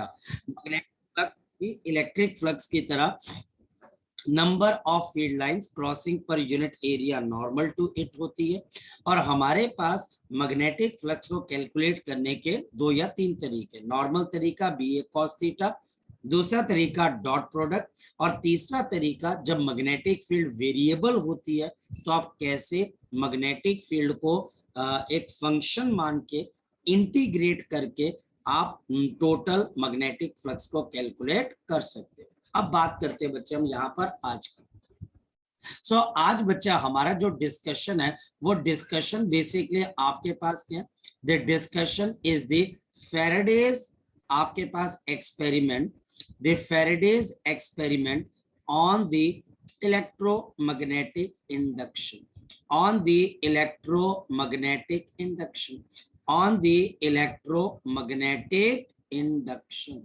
Magnetic flux भी electric flux की तरह number of field lines crossing per unit area normal to it होती है। और हमारे पास मैग्नेटिक फ्लक्स को कैलकुलेट करने के 2 या 3 तरीके, नॉर्मल तरीका BA cos थीटा, दूसरा तरीका डॉट प्रोडक्ट, और तीसरा तरीका जब मैग्नेटिक फील्ड वेरिएबल होती है तो आप कैसे मैग्नेटिक फील्ड को एक फंक्शन मान के इंटीग्रेट करके आप टोटल मैग्नेटिक फ्लक्स को कैलकुलेट कर सकते हैं। अब बात करते हैं बच्चे हम यहाँ पर आज का। आज बच्चा हमारा जो डिस्कशन है वो डिस्कशन बेसिकली आपके पास क्या है, the discussion is the Faraday's, आपके पास experiment, the Faraday's experiment on the electromagnetic induction, on the electromagnetic induction, on the electromagnetic induction।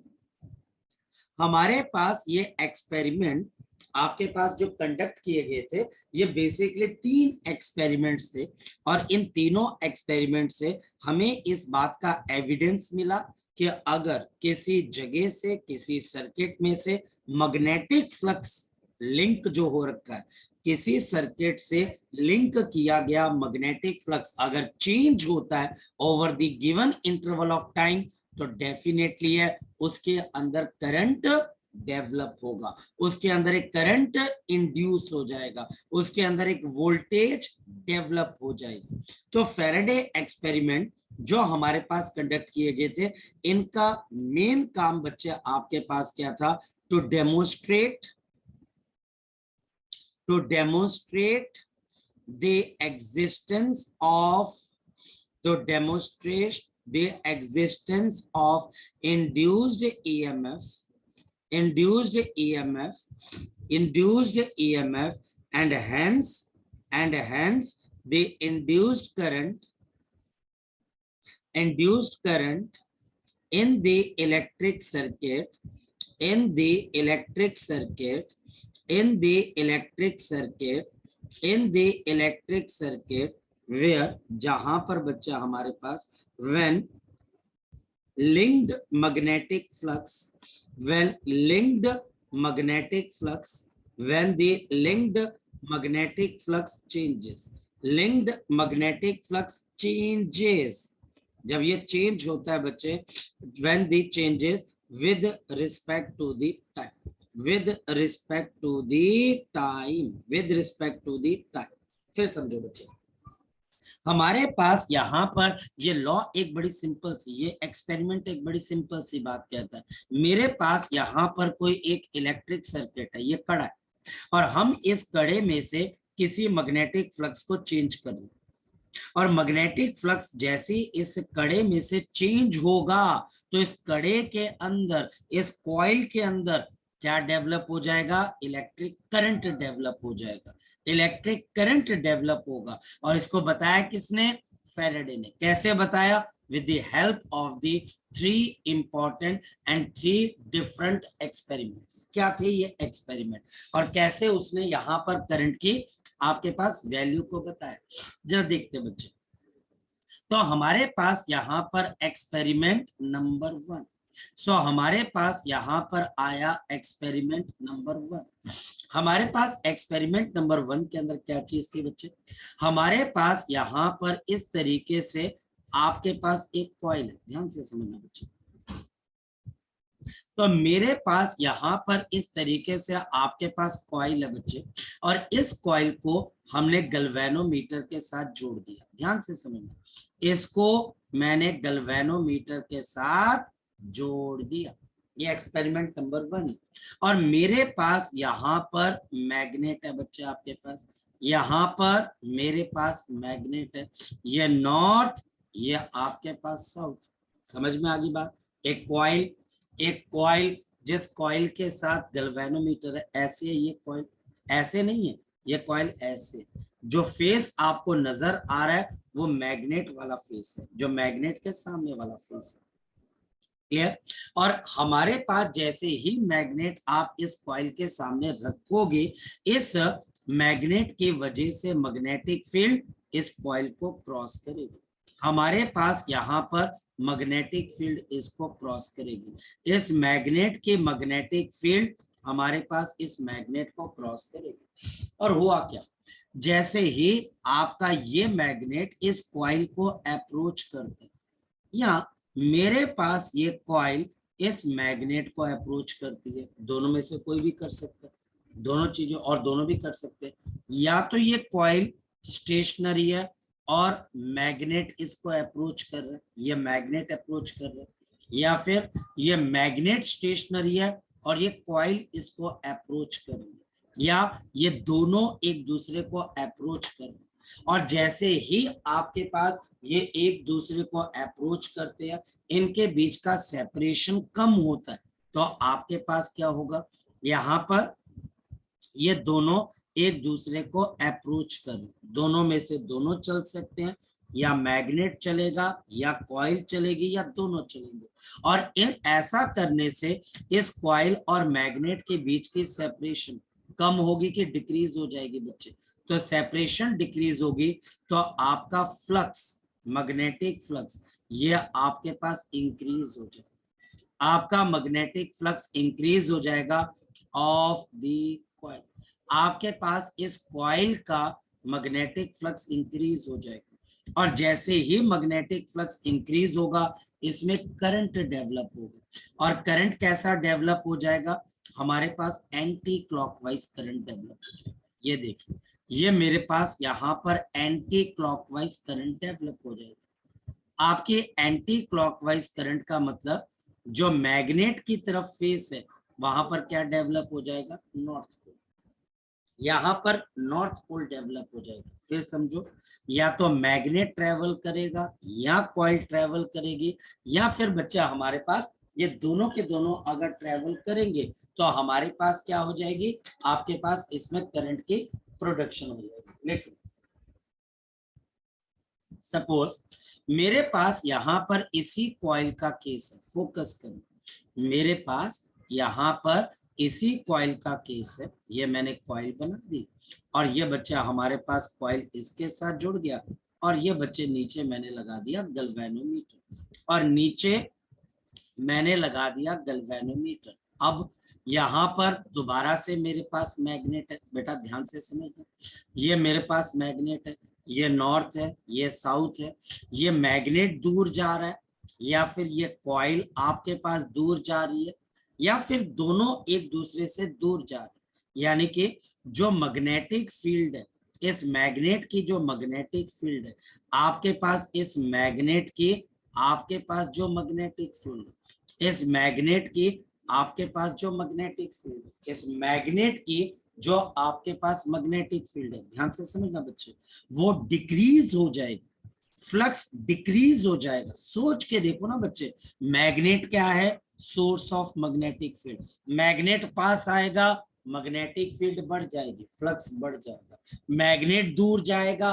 हमारे पास ये एक्सपेरिमेंट आपके पास जो कंडक्ट किए गए थे ये बेसिकली 3 एक्सपेरिमेंट्स थे, और इन तीनों एक्सपेरिमेंट से हमें इस बात का एविडेंस मिला कि अगर किसी जगह से किसी सर्किट में से मैग्नेटिक फ्लक्स लिंक जो हो रखा है, किसी सर्किट से लिंक किया गया मैग्नेटिक फ्लक्स अगर चेंज होता है over the given interval of time तो डेफिनेटली है उसके अंदर करंट डेवलप होगा, उसके अंदर एक करंट इंड्यूस हो जाएगा, उसके अंदर एक वोल्टेज डेवलप हो जाएगी। तो फैराडे एक्सपेरिमेंट जो हमारे पास कंडक्ट किए गए थे, इनका मेन काम बच्चे आपके पास क्या था, to demonstrate the existence of induced EMF, and hence the induced current in the electric circuit where जहां पर बच्चा हमारे पास when linked magnetic flux, when the linked magnetic flux changes, जब ये चेंज होता है बच्चे, when the changes with respect to the time, फिर समझो बच्चे, हमारे पास यहाँ पर ये लॉ एक बड़ी सिंपल सी, ये एक्सपेरिमेंट एक बड़ी सिंपल सी बात कहता है। मेरे पास यहाँ पर कोई एक इलेक्ट्रिक सर्किट है, ये कड़ा है, और हम इस कड़े में से किसी मैग्नेटिक फ्लक्स को चेंज कर रहे हैं, और मैग्नेटिक फ्लक्स जैसे इस कड़े में से चेंज होगा तो इस कड़े के अंदर, इस कॉइल के अंदर क्या डेवलप हो जाएगा, इलेक्ट्रिक करंट डेवलप हो जाएगा, इलेक्ट्रिक करंट डेवलप होगा। और इसको बताया किसने, फैराडे ने। कैसे बताया, with the help of the 3 important and 3 different experiments। क्या थे ये एक्सपेरिमेंट, और कैसे उसने यहाँ पर करंट की आपके पास वैल्यू को बताया, जरा देखते बच्चे। तो हमारे पास यहाँ पर एक्सपेरिमेंट नंबर 1, हमारे पास यहाँ पर आया एक्सपेरिमेंट नंबर 1। हमारे पास एक्सपेरिमेंट नंबर 1 के अंदर क्या चीज थी बच्चे, हमारे पास यहाँ पर इस तरीके से आपके पास एक कॉइल है, ध्यान से समझना बच्चे। तो मेरे पास यहाँ पर इस तरीके से आपके पास कॉइल है बच्चे, और इस कॉइल को हमने गैल्वेनोमीटर के साथ जोड़ दिया, ध्यान से समझना, इसको मैंने गैल्वेनोमीटर के साथ जोड़ दिया, ये एक्सपेरिमेंट नंबर 1। और मेरे पास यहाँ पर मैग्नेट है बच्चे, आपके पास यहाँ पर मेरे पास मैग्नेट है, ये नॉर्थ, ये आपके पास साउथ। समझ में आ गई बात। एक कॉइल जिस कॉइल के साथ गैल्वेनोमीटर है, ऐसे है ये कॉइल, ऐसे नहीं है ये कॉइल, ऐसे। जो फेस आपको नजर आ रहा है वो मैग्नेट वाला फेस है, जो मैग्नेट के सामने वाला फेस है, क्लियर। और हमारे पास जैसे ही मैग्नेट आप इस कॉइल के सामने रखोगे, इस मैग्नेट की वजह से मैग्नेटिक फील्ड इस कॉइल को क्रॉस करेगी। हमारे पास यहाँ पर मैग्नेटिक फील्ड इसको क्रॉस करेगी। इस मैग्नेट की मैग्नेटिक फील्ड हमारे पास इस मैग्नेट को क्रॉस करेगी। और हुआ क्या, जैसे ही आपका ये मैग्नेट इस कॉइल को अप्रोच करते, या मेरे पास ये कॉइल इस मैग्नेट को अप्रोच करती है, दोनों में से कोई भी कर सकता है, दोनों चीजें और दोनों भी कर सकते हैं। या तो ये कॉइल स्टेशनरी है और मैग्नेट इसको अप्रोच कर रहा है, ये मैग्नेट अप्रोच कर रहा है, या फिर ये मैग्नेट स्टेशनरी है और ये कॉइल इसको अप्रोच कर रही है, या ये दोनों एक दूसरे को अप्रोच कर रहे हैं। और जैसे ही आपके पास ये एक दूसरे को अप्रोच करते हैं, इनके बीच का सेपरेशन कम होता है, तो आपके पास क्या होगा, यहाँ पर ये दोनों एक दूसरे को अप्रोच कर, दोनों में से दोनों चल सकते हैं, या मैग्नेट चलेगा या कॉइल चलेगी या दोनों चलेंगे। और ऐसा करने से इस कॉइल और मैग्नेट के बीच की सेपरेशन कम होगी कि डिक्रीज हो जाएगी बच्चे? तो सेपरेशन डिक्रीज होगी तो आपका फ्लक्स, मैग्नेटिक फ्लक्स, ये आपके पास इंक्रीज हो जाएगा। आपका मैग्नेटिक फ्लक्स इंक्रीज हो जाएगा ऑफ द कॉइल। आपके पास इस कॉइल का मैग्नेटिक फ्लक्स इंक्रीज हो जाएगा, और जैसे ही मैग्नेटिक फ्लक्स इंक्रीज होगा इसमें करंट डेवलप होगा। और करंट कैसा डेवलप हो जाएगा, हमारे पास एंटी क्लॉकवाइज करंट डेवलप हो जाएगा। ये देखिए, ये मेरे पास यहाँ पर एंटी क्लॉकवाइज करंट डेवलप हो जाएगा। आपके एंटी क्लॉकवाइज करंट का मतलब जो मैग्नेट की तरफ फेस है वहां पर क्या डेवलप हो जाएगा, नॉर्थ पोल। यहाँ पर नॉर्थ पोल डेवलप हो जाएगा। फिर समझो, या तो मैग्नेट ट्रेवल करेगा या कॉइल ट्रेवल करेगी, या फिर बच्चा हमारे पास ये दोनों के दोनों अगर ट्रेवल करेंगे तो हमारे पास क्या हो जाएगी, आपके पास इसमें करंट की प्रोडक्शन हो जाएगी। देखिए, सपोज मेरे पास यहाँ पर इसी कॉइल का केस है, फोकस करें, मेरे पास यहाँ पर इसी कॉइल का केस है, ये मैंने कॉइल बना दी, और ये बच्चा हमारे पास कॉइल इसके साथ जुड़ गया, और ये बच्चे नीचे मैंने लगा दिया गैल्वेनोमीटर, और नीचे मैंने लगा दिया गैल्वेनोमीटर। अब यहाँ पर दोबारा से मेरे पास मैग्नेट है, बेटा ध्यान से समझना, ये मेरे पास मैग्नेट है, ये नॉर्थ है, ये साउथ है, ये मैग्नेट दूर जा रहा है, या फिर ये कॉइल आपके पास दूर जा रही है, या फिर दोनों एक दूसरे से दूर जा रहे हैं। यानी कि जो मैग्नेटिक फील्ड है, इस मैग्नेट की जो मैग्नेटिक फील्ड है, आपके पास इस मैग्नेट की, आपके पास जो मैग्नेटिक फील्ड है, इस मैग्नेट की आपके पास जो मैग्नेटिक फील्ड है, इस मैग्नेट की जो आपके पास मैग्नेटिक फील्ड है, ध्यान से समझना बच्चे, वो डिक्रीज हो जाएगी, फ्लक्स डिक्रीज हो जाएगा। सोच के देखो ना बच्चे, मैग्नेट क्या है, source of magnetic field, magnet पास आएगा, मैग्नेटिक फील्ड बढ़ जाएगी, फ्लक्स बढ़ जाएगा। मैग्नेट दूर जाएगा,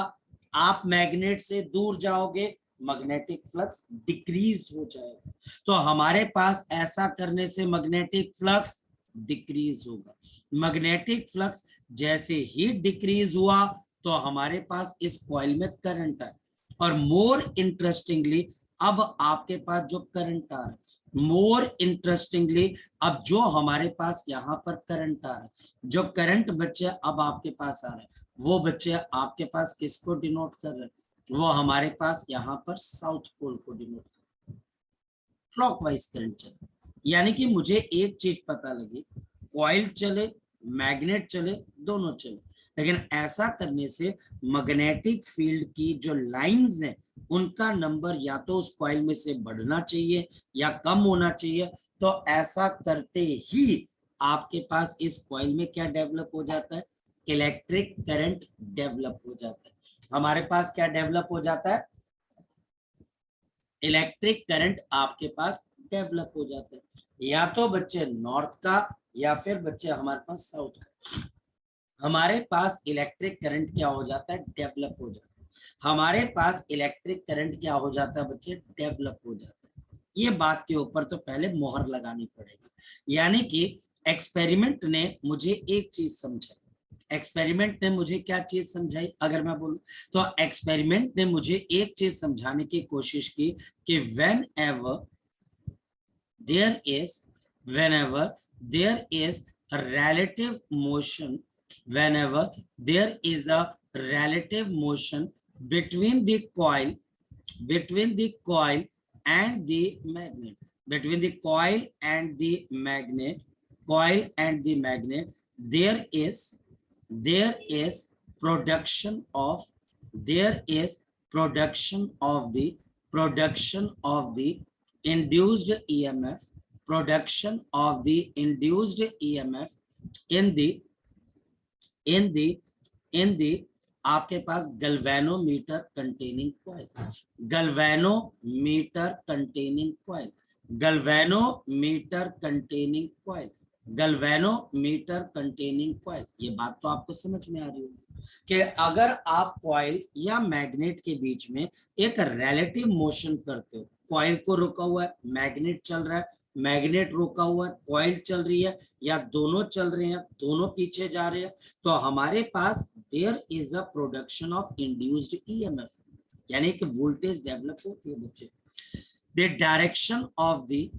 आप मैग्नेट से दूर जाओगे, मैग्नेटिक फ्लक्स डिक्रीज हो जाएगा। तो हमारे पास ऐसा करने से मैग्नेटिक फ्लक्स डिक्रीज होगा। मैग्नेटिक फ्लक्स जैसे ही डिक्रीज हुआ तो हमारे पास इस कॉइल में करंट आया, और मोर इंटरेस्टिंगली अब आपके पास जो करंट आ रहा है, मोर इंटरेस्टिंगली अब जो हमारे पास यहाँ पर करंट आ रहा है, जो करंट बच्चे अब आपके पास आ रहा है, वो बच्चे आपके पास किसको डिनोट कर रहे हैं, वो हमारे पास यहाँ पर साउथ पोल को डिनोट कर, क्लॉकवाइज करंट चले। यानी कि मुझे एक चीज पता लगी, कॉइल चले, मैग्नेट चले, दोनों चले, लेकिन ऐसा करने से मैग्नेटिक फील्ड की जो लाइंस हैं उनका नंबर या तो उस कॉइल में से बढ़ना चाहिए या कम होना चाहिए। तो ऐसा करते ही आपके पास इस कॉइल में क्या डेवलप हो जाता है, इलेक्ट्रिक करंट डेवलप हो जाता है। हमारे पास क्या डेवलप हो जाता है, इलेक्ट्रिक करंट आपके पास डेवलप हो जाता है, या तो बच्चे नॉर्थ का या फिर बच्चे हमारे पास साउथ का। हमारे पास इलेक्ट्रिक करंट क्या हो जाता है, डेवलप हो जाता है। हमारे पास इलेक्ट्रिक करंट क्या हो जाता है बच्चे, डेवलप हो जाता है। ये बात के ऊपर तो पहले मोहर लगानी पड़ेगी। यानी कि एक्सपेरिमेंट ने मुझे एक चीज समझाई, एक्सपेरिमेंट ने मुझे क्या चीज समझाई, अगर मैं बोलूं तो एक्सपेरिमेंट ने मुझे एक चीज समझाने की कोशिश की कि there is whenever there is a relative motion, whenever there is a relative motion between the coil and the magnet, between the coil and the magnet, there is production of there is production of the induced EMF, production of the induced EMF in the आपके पास galvanometer containing coil, galvanometer containing coil, galvanometer containing coil, galvanometer containing coil. ये बात तो आपको समझ में आ रही होगी कि अगर आप कॉइल या मैग्नेट के बीच में एक रिलेटिव मोशन करते हो, कॉइल को रुका हुआ है, मैग्नेट चल रहा है, मैग्नेट रुका हुआ है, कॉइल चल रही है, या दोनों चल रहे हैं, दोनों पीछे जा रहे हैं, तो हमारे पास there is a production of induced EMF, यानी कि वोल्टेज डेवलप होती है बच्चे। The direction of the,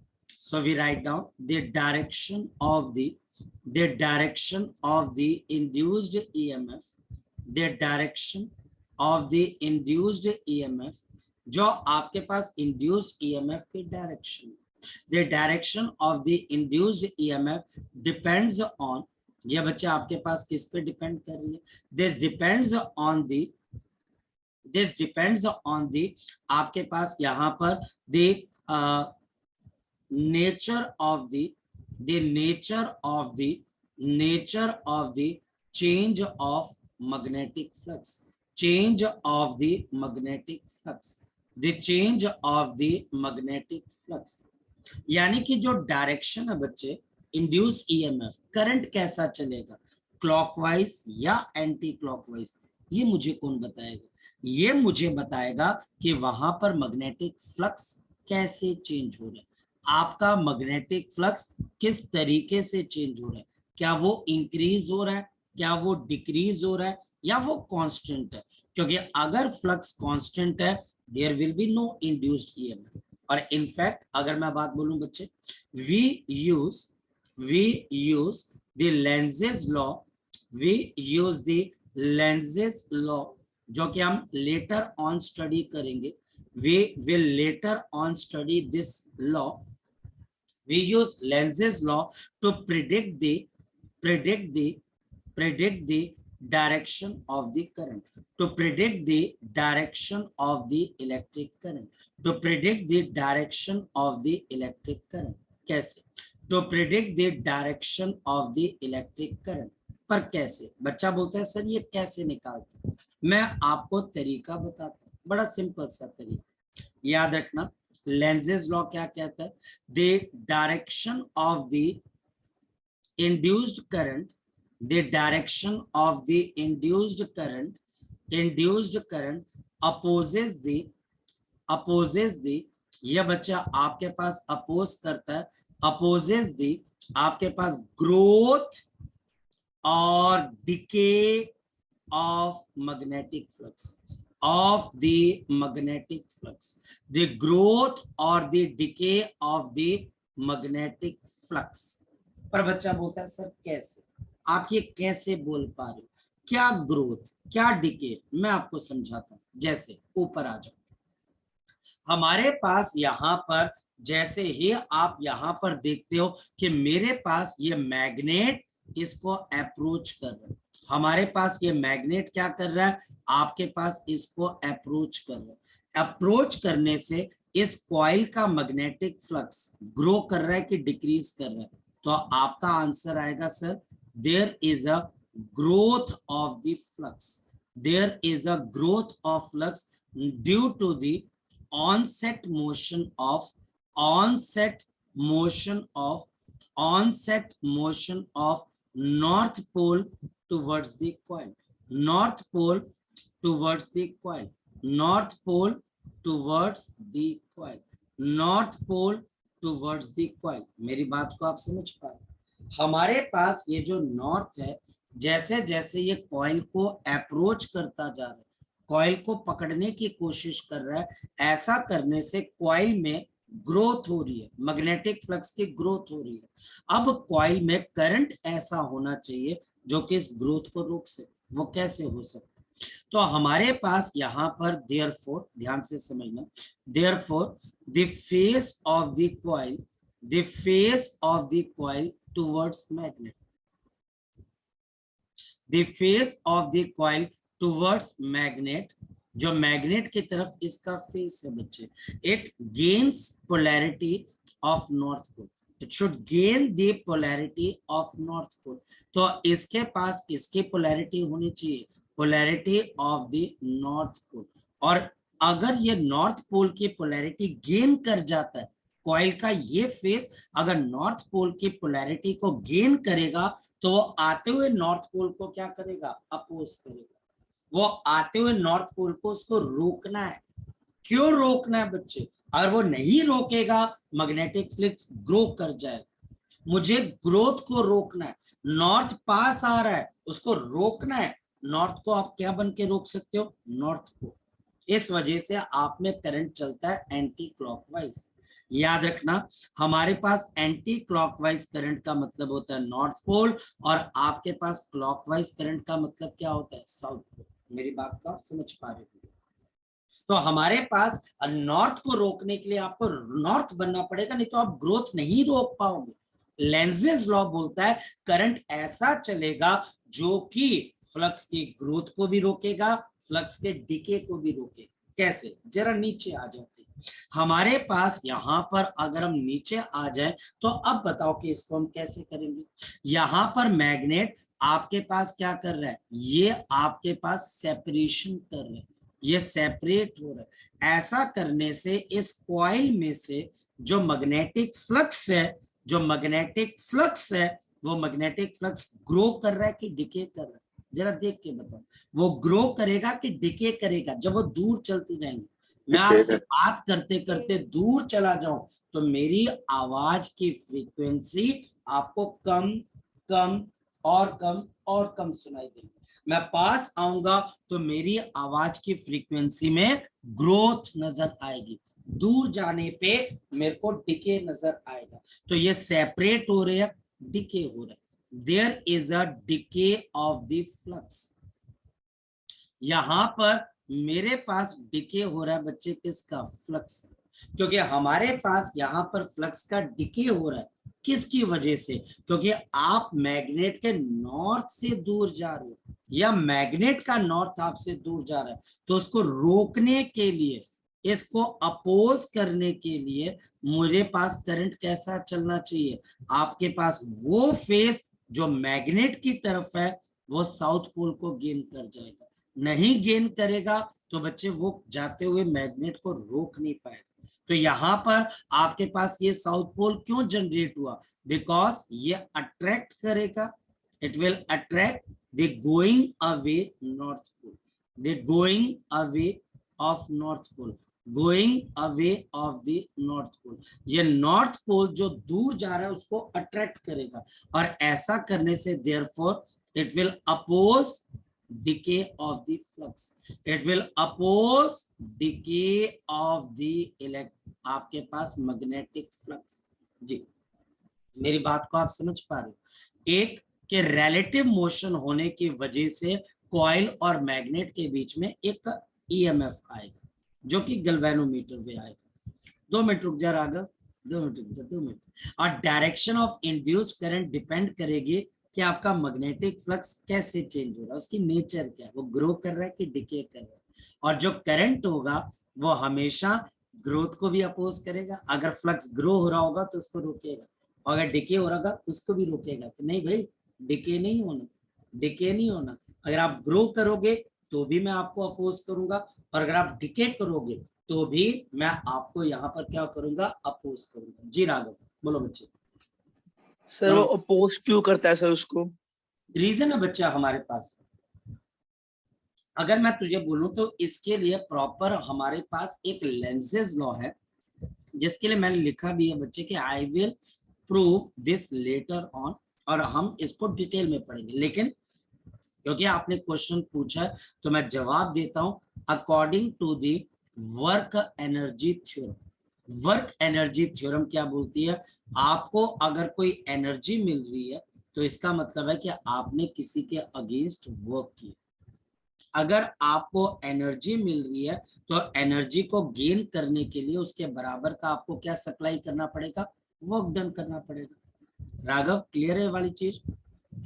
so we write down the direction of the induced EMF, the direction of the induced EMF, जो आपके पास induced EMF की direction, the direction of the induced EMF depends on, ये बच्चे आपके पास किस पे depend कर रही है, this depends on the आपके पास यहाँ पर the nature of the nature of the change of magnetic flux, change of the magnetic flux, the change of the magnetic flux, यानी कि जो डायरेक्शन है बच्चे इंड्यूस ईएमएफ, करंट कैसा चलेगा, क्लॉकवाइज या एंटी क्लॉकवाइज, ये मुझे कौन बताएगा, ये मुझे बताएगा कि वहां पर मैग्नेटिक फ्लक्स कैसे चेंज हो रहा है, आपका मैग्नेटिक फ्लक्स किस तरीके से चेंज हो रहा है, क्या वो इंक्रीज हो रहा है, क्या वो डिक्रीज हो रहा है, या वो कांस्टेंट है, क्योंकि अगर फ्लक्स कांस्टेंट है there will be no induced EMF. और इनफैक्ट अगर मैं बात बोलूं बच्चे, we use the Lenz's law, जो कि हम लेटर ऑन स्टडी करेंगे, we will later on study this law, we use Lenz's law to predict the direction of the current, to predict the direction of the electric current, to predict the direction of the electric current, कैसे, to predict the direction of the electric current, पर कैसे, बच्चा बोलता है sir ये कैसे निकालते हैं, मैं आपको तरीका बताता हूँ, बड़ा सिंपल सा तरीका, याद रखना। लेंजेस लॉ क्या कहता है, the direction of the induced current, the direction of the induced current opposes the, ये बच्चा आपके पास अपोज करता है, अपोजेस द आपके पास ग्रोथ और decay of magnetic flux, of the magnetic flux, the growth or the decay of the magnetic flux। पर बच्चा बोलता है सर कैसे, आप ये कैसे बोल पा रहे हो, क्या ग्रोथ क्या डिके, मैं आपको समझाता हूं। जैसे ऊपर आ जाओ, हमारे पास यहाँ पर जैसे ही आप यहाँ पर देखते हो कि मेरे पास ये मैग्नेट इसको अप्रोच कर रहा है, हमारे पास ये मैग्नेट क्या कर रहा है, आपके पास इसको अप्रोच कर रहा है, अप्रोच करने से इस कॉइल का मैग्नेटिक फ्लक्स ग्रो कर रहा है कि डिक्रीज कर रहा है, तो आपका आंसर आएगा sir there is a growth of the flux, there is a growth of flux due to the onset motion of north pole towards the coil, north pole towards the coil, north pole towards the coil, north pole towards the coil। मेरी बात को आप समझ पा रहे, हमारे पास ये जो नॉर्थ है जैसे जैसे ये कॉइल को अप्रोच करता जा रहा है, कॉइल को पकड़ने की कोशिश कर रहा है, ऐसा करने से कॉइल में ग्रोथ हो रही है, मैग्नेटिक फ्लक्स की ग्रोथ हो रही है। अब कॉइल में करंट ऐसा होना चाहिए जो कि इस ग्रोथ को रोक सके। वो कैसे हो सकता है? तो हमारे पास यहाँ पर देयरफॉर, ध्यान से समझना, therefore the face of the coil, the face of the coil towards magnet, the face of the coil towards magnet, जो मैग्नेट की तरफ इसका फेस है बच्चे, it gains polarity of north pole, it should gain the polarity of north pole. तो इसके पास किसकी पोलैरिटी होनी चाहिए? Polarity of the north pole. और अगर ये नॉर्थ पोल की पोलैरिटी गेन कर जाता है, कॉइल का ये फेस अगर नॉर्थ पोल की पोलैरिटी को गेन करेगा, तो वो आते हुए नॉर्थ पोल को क्या करेगा? अपोज करेगा। वो आते हुए नॉर्थ पोल को उसको रोकना है। क्यों रोकना है बच्चे? अगर वो नहीं रोकेगा, मैग्नेटिक फ्लक्स ग्रो कर जाएगा। मुझे ग्रोथ को रोकना है, नॉर्थ पास आ रहा है, उसको रोकना है। नॉर्थ को आप क्या बन के रोक सकते हो? नॉर्थ को। इस वजह से आप में करंट चलता है एंटी क्लॉकवाइज। याद रखना, हमारे पास एंटी क्लॉकवाइज करंट का मतलब होता है नॉर्थ पोल, और आपके पास क्लॉकवाइज करंट का मतलब क्या होता है? South pole. मेरी बात को आप समझ पा रहे हो? तो हमारे पास नॉर्थ को रोकने के लिए आपको नॉर्थ बनना पड़ेगा, नहीं तो आप ग्रोथ नहीं रोक पाओगे। लेंजेस लॉ बोलता है करंट ऐसा चलेगा जो कि फ्लक्स की ग्रोथ को भी रोकेगा, फ्लक्स के डिके को भी रोकेगा। कैसे? जरा नीचे आ जाते हैं। हमारे पास यहां पर अगर हम नीचे आ जाए, तो अब बताओ कि इसको हम कैसे करेंगे। यहां पर मैग्नेट आपके पास क्या कर रहा है? ये आपके पास सेपरेशन कर रहा है, ये सेपरेट हो रहा है। ऐसा करने से इस कॉइल में से जो मैग्नेटिक फ्लक्स है, जो मैग्नेटिक फ्लक्स है, वो मैग्नेटिक फ्लक्स ग्रो कर रहा है कि डिके कर रहा है? जरा देख के बताओ, वो ग्रो करेगा कि डिके करेगा? जब वो दूर चलती जाएंगी, मैं आपसे बात करते करते दूर चला जाऊं, तो मेरी आवाज की फ्रीक्वेंसी आपको कम कम और कम और कम सुनाई देगी। मैं पास आऊंगा तो मेरी आवाज की फ्रीक्वेंसी में ग्रोथ नजर आएगी, दूर जाने पे मेरे को डिके नजर आएगा। तो ये सेपरेट हो रहे हैं, डिके हो रहे हैं। There is a decay of the flux. यहां पर मेरे पास डिके हो रहा है बच्चे, किसका? फ्लक्स। क्योंकि हमारे पास यहां पर फ्लक्स का डिके हो रहा है, किसकी वजह से? क्योंकि आप मैग्नेट के नॉर्थ से दूर जा रहे हो, या मैग्नेट का नॉर्थ आपसे दूर जा रहा है। तो उसको रोकने के लिए, इसको अपोज करने के लिए मेरे पास करंट कैसा चलना चाहिए? आपके पास वो फेस जो मैग्नेट की तरफ है, वो साउथ पोल को गेन कर जाएगा। नहीं गेन करेगा तो बच्चे वो जाते हुए मैग्नेट को रोक नहीं पाएगा। तो यहां पर आपके पास ये साउथ पोल क्यों जनरेट हुआ? बिकॉज ये अट्रैक्ट करेगा, it will attract the going away north pole, the going away of north pole, going away of the north pole. ये नॉर्थ पोल जो दूर जा रहा है उसको अट्रैक्ट करेगा, और ऐसा करने से therefore it will oppose decay of the flux, it will oppose decay of the आपके पास magnetic flux। जी, मेरी बात को आप समझ पा रहे हो? एक के रिलेटिव मोशन होने की वजह से कॉइल और मैग्नेट के बीच में एक ईएमएफ आएगा, जो कि गैल्वेनोमीटर में आएगा। 2 मिनट रुक जा राघव, 2 मिनट रुक जा, 2 मिनट। और direction of induce current depend करेगी कि आपका मैग्नेटिक फ्लक्स कैसे चेंज हो रहा है, उसकी नेचर क्या है, वो ग्रो कर रहा है कि डिके कर रहा है। और जो करंट होगा वो हमेशा ग्रोथ को भी अपोज करेगा। अगर फ्लक्स ग्रो हो रहा होगा तो उसको रोकेगा, और अगर डिके हो रहा होगा उसको भी रोकेगा कि नहीं भाई डिके नहीं होना, डिके नहीं होना। अगर आप ग्रो करोगे तो भी मैं आपको अपोज करूंगा, और अगर आप डिके करोगे तो भी मैं आपको यहाँ पर क्या करूंगा? अपोज करूंगा। जी राघव बोलो बच्चे। सर वो अपोज क्यों करता है सर उसको? रीजन है बच्चा हमारे पास। अगर मैं तुझे बोलूं तो इसके लिए प्रॉपर हमारे पास एक लेंसेज लॉ है, जिसके लिए मैंने लिखा भी है बच्चे कि I will prove this later on, और हम इसको डिटेल में पढ़ेंगे। लेकिन क्योंकि आपने क्वेश्चन पूछा है तो मैं जवाब देता हूं according to the work energy theorem. Work energy theorem क्या बोलती है, आपको अगर कोई एनर्जी मिल रही है तो इसका मतलब है कि आपने किसी के अगेंस्ट वर्क किया। अगर आपको एनर्जी मिल रही है तो एनर्जी को गेन करने के लिए उसके बराबर का आपको क्या सप्लाई करना पड़ेगा, वर्क डन करना पड़ेगा। राघव क्लियर है वाली चीज?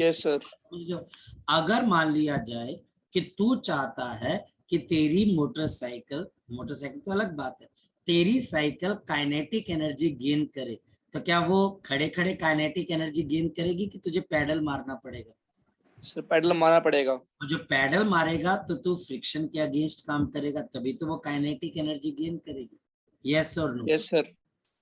Yes sir. समझ लो, अगर मान लिया जाए कि तू चाहता है कि तेरी मोटरसाइकिल, मोटरसाइकिल तो अलग बात है, तेरी साइकिल काइनेटिक एनर्जी गेन करे, तो क्या वो खड़े खड़े काइनेटिक एनर्जी गेन करेगी कि तुझे पैडल मारना पड़ेगा? सर पैडल मारना पड़ेगा। और जो पैडल मारेगा तो तू फ्रिक्शन के अगेंस्ट काम करेगा, तभी तो वो काइनेटिक एनर्जी गेन करेगी। यस और नो? Yes sir.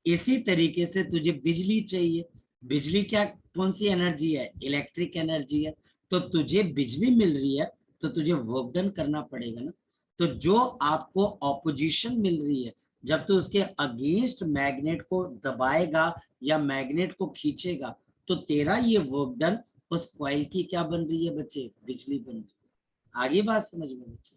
इसी तरीके से तुझे बिजली चाहिए, बिजली क्या कौन सी एनर्जी है, इलेक्ट्रिक एनर्जी है, तो तुझे बिजली मिल रही है तो तुझे वर्क डन करना पड़ेगा ना। तो जो आपको ऑपोजिशन मिल रही है, जब तू उसके अगेंस्ट मैग्नेट को दबाएगा या मैग्नेट को खींचेगा तो तेरा ये वर्क डन उस कॉइल की क्या बन रही है बच्चे, बिजली बन रही है। आगे बात समझ में बच्चे?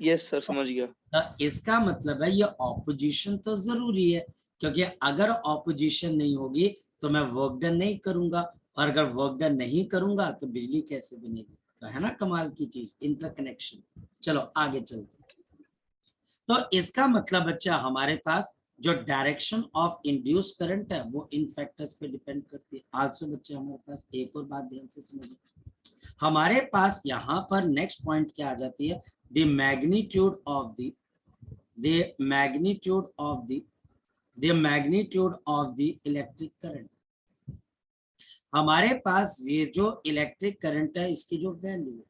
यस सर समझ गया। तो इसका मतलब है ये ऑपोजिशन तो जरूरी है, क्योंकि अगर ऑपोजिशन नहीं होगी तो मैं वर्क डन नहीं करूंगा, और अगर वर्क डन नहीं करूंगा तो बिजली कैसे बनेगी? तो है ना कमाल की चीज, इंटरकनेक्शन। चलो आगे चलते हैं। तो इसका मतलब बच्चा हमारे पास जो डायरेक्शन ऑफ इंड्यूस करंट है वो इन फैक्टर्स पे डिपेंड करती है। आल्सो बच्चे हमारे पास एक और बात ध्यान से समझिए, हमारे पास यहाँ पर नेक्स्ट पॉइंट क्या आ जाती है, the magnitude of the magnitude of the magnitude of the electric current. हमारे पास ये जो इलेक्ट्रिक करंट है इसकी जो वैल्यू है,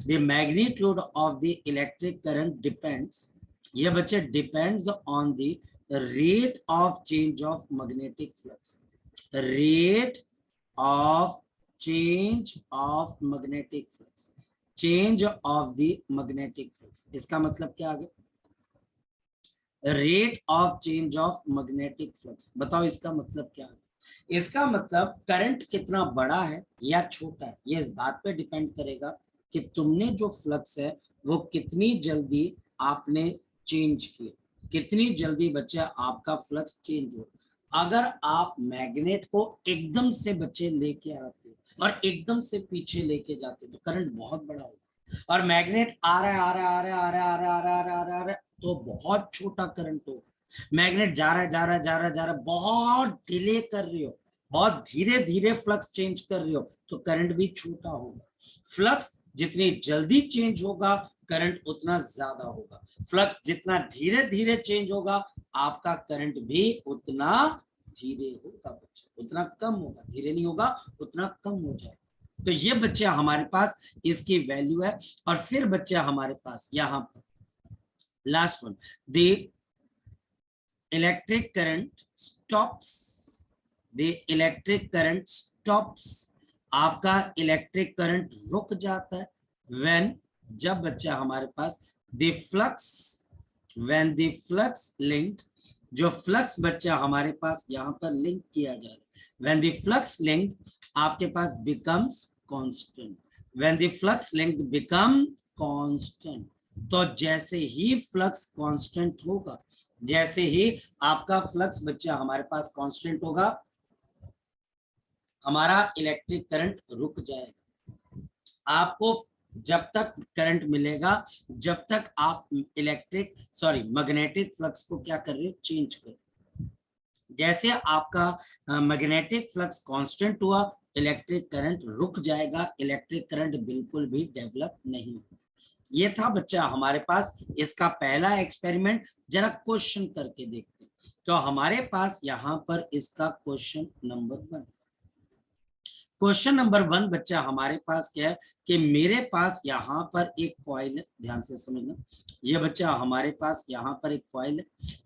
the magnitude of the electric current depends, ये बच्चे depends on the rate of change of magnetic flux, rate of change of magnetic flux, change of the magnetic flux. इसका मतलब क्या आ गया, rate of change of magnetic flux. बताओ इसका मतलब क्या है? इसका मतलब करंट कितना बड़ा है या छोटा है, ये इस बात पे डिपेंड करेगा कि तुमने जो फ्लक्स है वो कितनी जल्दी आपने चेंज किया, कितनी जल्दी बच्चे आपका फ्लक्स चेंज हो। अगर आप मैग्नेट को एकदम से बच्चे लेके आते और एकदम से पीछे लेके जाते तो करंट बहुत बड़ा होगा, और मैग्नेट आ रहा है आ रहा है आ रहा है आ रहा है आ रहा है आ रहा है आ रहा है तो बहुत छोटा करंट होगा। मैग्नेट जा रहा है जा रहा है जा रहा है जा रहा है, बहुत डिले कर रही हो, बहुत धीरे धीरे फ्लक्स चेंज कर रही हो तो करंट भी छोटा होगा। फ्लक्स जितनी जल्दी चेंज होगा करंट उतना ज्यादा होगा, फ्लक्स जितना धीरे धीरे चेंज होगा आपका करंट भी उतना धीरे होगा बच्चे, उतना कम होगा, धीरे नहीं होगा उतना कम हो जाएगा। तो ये बच्चे हमारे पास इसकी वैल्यू है। और फिर बच्चे हमारे पास यहां पर last one, the electric current stops, the electric current stops, आपका इलेक्ट्रिक करंट रुक जाता है व्हेन, जब बच्चा हमारे पास the flux, when the flux linked, जो फ्लक्स बच्चा हमारे पास यहां पर लिंक किया जा रहा है, व्हेन द फ्लक्स लिंक्ड आपके पास becomes constant, when the flux linked become constant. तो जैसे ही फ्लक्स कांस्टेंट होगा, जैसे ही आपका फ्लक्स बच्चा हमारे पास कांस्टेंट होगा, हमारा इलेक्ट्रिक करंट रुक जाएगा। आपको जब तक करंट मिलेगा जब तक आप मैग्नेटिक फ्लक्स को क्या कर रहे हो, चेंज कर। जैसे आपका मैग्नेटिक फ्लक्स कांस्टेंट हुआ इलेक्ट्रिक करंट रुक जाएगा, इलेक्ट्रिक करंट बिल्कुल भी डेवलप नहीं होगा। ये था बच्चा हमारे पास इसका पहला एक्सपेरिमेंट। जरा क्वेश्चन करके देखते हैं। तो हमारे पास यहां पर इसका क्वेश्चन नंबर 1, क्वेश्चन नंबर 1 बच्चा हमारे पास क्या है कि मेरे पास यहाँ पर एक कॉइल है, ध्यान से समझना, ये बच्चा हमारे पास यहाँ पर एक कॉइल है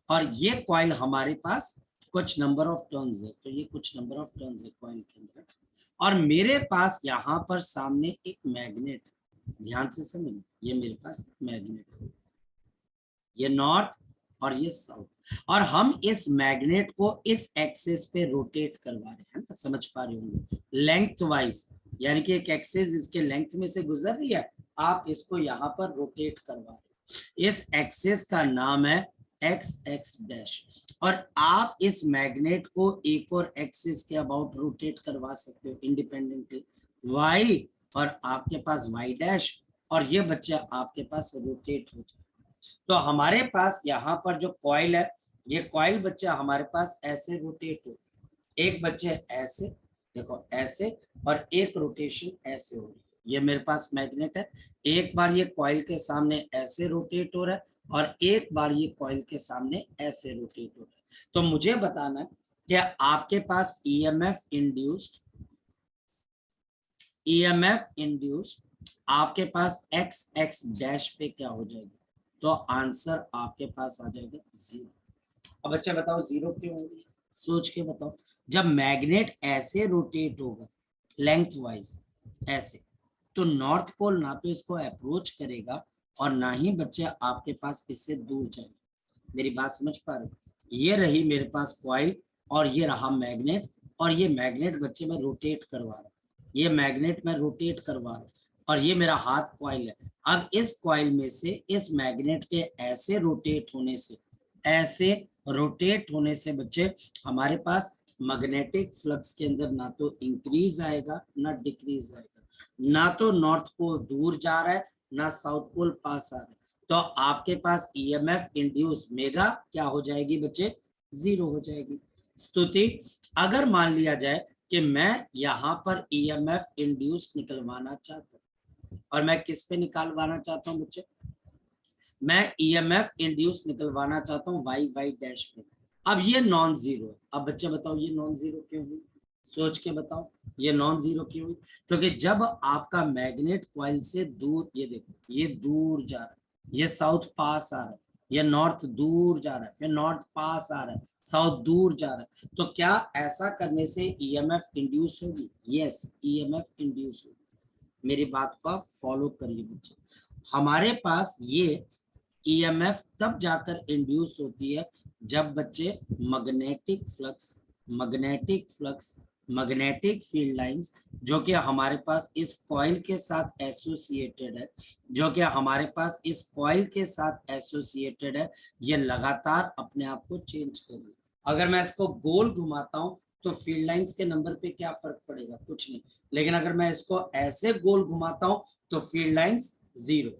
और ये कॉइल हमारे पास कुछ नंबर ऑफ टर्न्स है, तो ये कुछ नंबर ऑफ टर्न्स है कॉइल के अंदर, और मेरे पास यहाँ पर सामने एक मैग्नेट, ध्यान से समझना, ये मेरे पास मैग्नेट है, ये नॉर्थ और ये साउथ, और हम इस मैग्नेट को इस एक्सिस पे रोटेट करवा रहे हैं ना, समझ पा रहे होंगे, लेंथ वाइज यानी कि एक एक्सिस इसके लेंथ में से गुजर रही है, आप इसको यहाँ पर रोटेट करवा रहे हो। इस एक्सिस का नाम है एक्स एक्स डैश, और आप इस मैग्नेट को एक और एक्सिस के अबाउट रोटेट करवा सकते हो इंडिपेंडेंटली, वाई, और आपके पास वाई डैश, और ये बच्चा आपके पास रोटेट हो जाए। तो हमारे पास यहाँ पर जो कॉइल है, ये कॉइल बच्चा हमारे पास ऐसे रोटेट हो, एक बच्चे ऐसे, देखो ऐसे, और एक रोटेशन ऐसे हो रही है। ये मेरे पास मैग्नेट है, एक बार ये कॉइल के सामने ऐसे रोटेट हो रहा है, और एक बार ये कॉइल के सामने ऐसे रोटेट हो रहा है। तो मुझे बताना है कि आपके पास ईएमएफ इंड्यूस्ड आपके पास एक्स एक्स डैश पे क्या हो जाएगा, तो आंसर आपके पास आ जाएगा 0। अब बच्चे बताओ 0 क्यों होगी, सोच के बताओ। जब मैग्नेट ऐसे रोटेट होगा लेंथ वाइज ऐसे, तो नॉर्थ पोल ना तो इसको अप्रोच करेगा और ना ही बच्चे आपके पास इससे दूर जाएगा। मेरी बात समझ पा रहे हो? ये रही मेरे पास कॉइल, और ये रहा मैग्नेट, और ये मैग्नेट बच्चे में रोटेट करवा रहा हूं, ये मैग्नेट में रोटेट करवा रहा हूं, और ये मेरा हाथ कॉइल है। अब इस कॉइल में से इस मैग्नेट के ऐसे रोटेट होने से, ऐसे रोटेट होने से बच्चे हमारे पास मैग्नेटिक फ्लक्स के अंदर ना तो इंक्रीज आएगा ना डिक्रीज आएगा, ना तो नॉर्थ पोल दूर जा रहा है ना साउथ पोल पास आ रहा है। तो आपके पास ईएमएफ इंड्यूस मेगा क्या हो जाएगी बच्चे, 0 हो जाएगी। स्तुति, अगर मान लिया जाए कि मैं यहाँ पर ईएमएफ इंड्यूस निकलवाना चाहता हूँ, और मैं किस पे निकालवाना चाहता हूँ बच्चे, मैं ईएमएफ इंड्यूस निकलवाना चाहता हूँ वाई वाई डैश पे। अब ये नॉन जीरो है। अब बच्चे बताओ ये नॉन जीरो क्यों हुई, सोच के बताओ ये नॉन जीरो क्यों हुई, क्योंकि जब आपका मैग्नेट कॉइल से दूर, ये देखो ये दूर जा रहा है, ये साउथ पास आ रहा है, ये नॉर्थ दूर जा रहा है, फिर नॉर्थ पास आ रहा है, साउथ दूर जा रहा है, तो क्या ऐसा करने से ईएमएफ इंड्यूस होगी? यस, ईएमएफ इंड्यूस होगी। मेरी बात को आप फॉलो करिए बच्चे। हमारे पास ये ईएमएफ तब जाकर इंड्यूस होती है जब बच्चे मैग्नेटिक फील्ड लाइंस जो कि हमारे पास इस कॉइल के साथ एसोसिएटेड है, जो कि हमारे पास इस कॉइल के साथ एसोसिएटेड है, ये लगातार अपने आप को चेंज करेगी। अगर मैं इसको गोल घुमाता हूं तो फील्ड लाइंस के नंबर पे क्या फर्क पड़ेगा, कुछ नहीं, लेकिन अगर मैं इसको ऐसे गोल घुमाता हूं तो फील्ड लाइंस 0,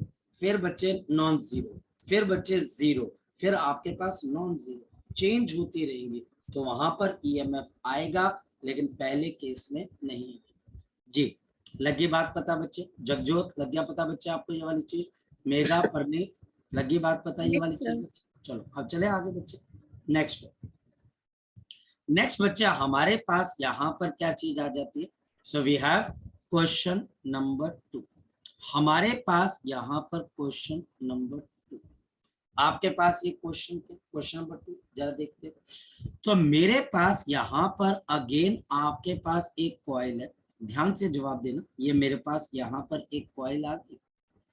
फिर बच्चे नॉन जीरो, फिर बच्चे 0, फिर आपके पास नॉन जीरो, चेंज होती रहेंगी, तो वहां पर ईएमएफ आएगा, लेकिन पहले केस में नहीं आएगा। जी, लगी बात पता बच्चे? जगजोत, लग गया पता बच्चे आपको ये वाली चीज? मेगा, परनीत, लगी बात पता ये वाली चीज बच्चे? चलो अब चले आगे बच्चे। नेक्स्ट बच्चे हमारे पास यहाँ पर क्या चीज आ जाती है, so we have question number 2। हमारे पास यहाँ पर क्वेश्चन नंबर 2, आपके पास ये क्वेश्चन नंबर 2 जरा देखते हैं। तो मेरे पास यहाँ पर अगेन आपके पास एक कॉइल है, ध्यान से जवाब देना। ये मेरे पास यहाँ पर एक कॉइल आ गई,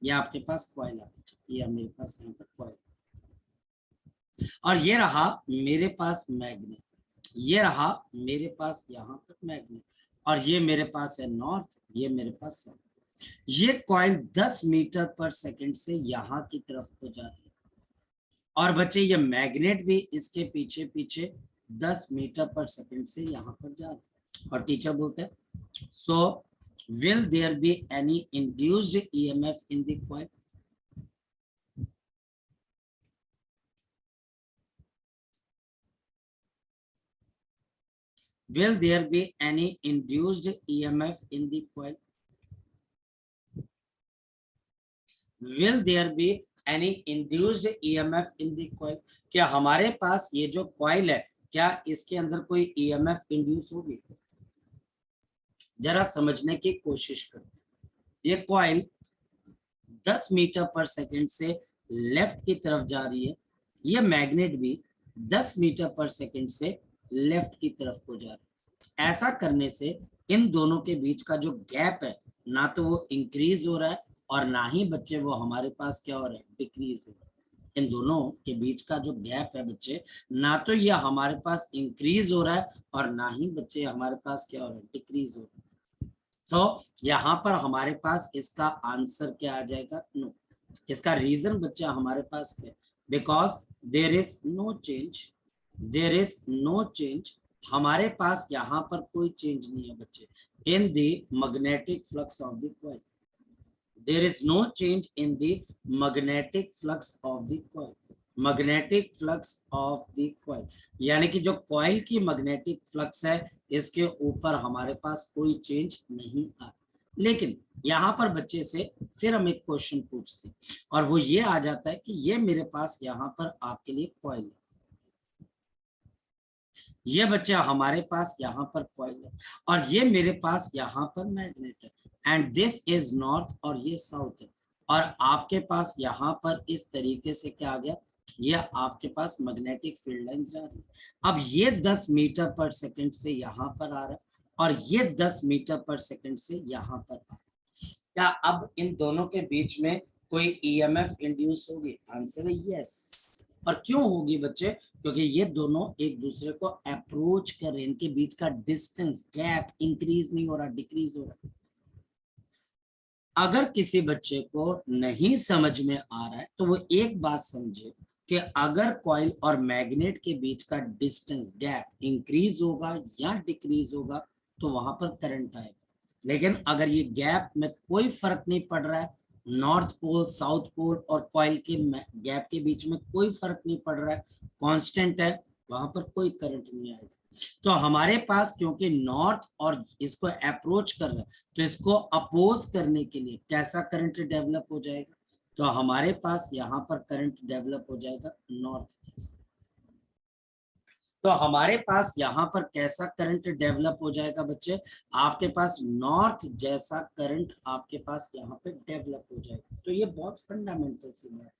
ये आपके पास कॉइल आ गई, ये मेरे पास यहाँ पर कॉइल, और ये रहा मेरे पास मैग्नेट, ये रहा मेरे पास यहाँ पर मैग्नेट, और ये मेरे पास है नॉर्थ, ये मेरे पास साउथ। ये कॉइल 10 मीटर पर सेकंड से यहाँ की तरफ हो जा रही है, और बच्चे ये मैग्नेट भी इसके पीछे पीछे 10 मीटर पर सेकंड से यहाँ पर जा रहा है। और टीचर बोलते हैं so will there be any induced EMF in the coil? Will there be any induced EMF in the coil? Will there be any induced EMF in the coil? क्या हमारे पास ये जो कॉइल है, क्या इसके अंदर कोई EMF इंड्यूस होगी? जरा समझने की कोशिश करते हैं। ये कॉइल 10 मीटर पर सेकंड से लेफ्ट की तरफ जा रही है, ये मैग्नेट भी 10 मीटर पर सेकंड से लेफ्ट की तरफ को जा रहा है। ऐसा करने से इन दोनों के बीच का जो गैप है, ना तो वो इंक्रीज हो रहा है और ना ही बच्चे वो हमारे पास क्या हो रहा है, डिक्रीज हो रहा है। इन दोनों के बीच का जो गैप है बच्चे, ना तो ये हमारे पास इंक्रीज हो रहा है और ना ही बच्चे हमारे पास क्या हो रहा है, डिक्रीज हो रहा है। तो यहाँ पर हमारे पास इसका आंसर क्या आ जाएगा? नो। इसका रीजन बच्चा हमारे पास क्या? Because there is no change, there is no change, हमारे पास यहाँ पर कोई चेंज नहीं है बच्चे in the magnetic flux of the coil, there is no change in the magnetic flux of the coil, magnetic flux of the coil, यानी कि जो कॉइल की मैग्नेटिक फ्लक्स है इसके ऊपर हमारे पास कोई चेंज नहीं आता। लेकिन यहाँ पर बच्चे से फिर हम एक क्वेश्चन पूछते हैं और वो ये आ जाता है कि ये मेरे पास यहाँ पर आपके लिए कॉइल है, ये बच्चा हमारे पास यहाँ पर कॉइल है और ये मेरे पास यहाँ पर मैग्नेट है, एंड दिस इज नॉर्थ और ये साउथ है, और आपके पास यहाँ पर इस तरीके से क्या आ गया, ये आपके पास मैग्नेटिक फील्ड लाइन जा रही है। अब ये 10 मीटर पर सेकंड से यहाँ पर आ रहा है और ये 10 मीटर पर सेकंड से यहाँ पर आ रहा है। क्या अब इन दोनों के बीच में कोई ईएमएफ इंड्यूस होगी? आंसर है यस। और क्यों होगी बच्चे? क्योंकि ये दोनों एक दूसरे को अप्रोच कर रहे हैं, इनके बीच का डिस्टेंस गैप इंक्रीज नहीं हो रहा, डिक्रीज हो रहा है। अगर किसी बच्चे को नहीं समझ में आ रहा है तो वो एक बात समझे कि अगर कॉइल और मैग्नेट के बीच का डिस्टेंस गैप इंक्रीज होगा या डिक्रीज होगा तो वहां पर करंट आएगा। लेकिन अगर ये गैप में कोई फर्क नहीं पड़ रहा है, नॉर्थ पोल साउथ पोल और कॉइल के गैप के बीच में कोई फर्क नहीं पड़ रहा है, कांस्टेंट है, वहां पर कोई करंट नहीं आएगा। तो हमारे पास क्योंकि नॉर्थ और इसको अप्रोच कर रहा है तो इसको अपोज करने के लिए कैसा करंट डेवलप हो जाएगा? तो हमारे पास यहाँ पर करंट डेवलप हो जाएगा नॉर्थ जैसा। तो हमारे पास यहाँ पर कैसा करंट डेवलप हो जाएगा बच्चे? आपके पास नॉर्थ जैसा करंट आपके पास यहाँ पे डेवलप हो जाएगा। तो ये बहुत फंडामेंटल सी बात है,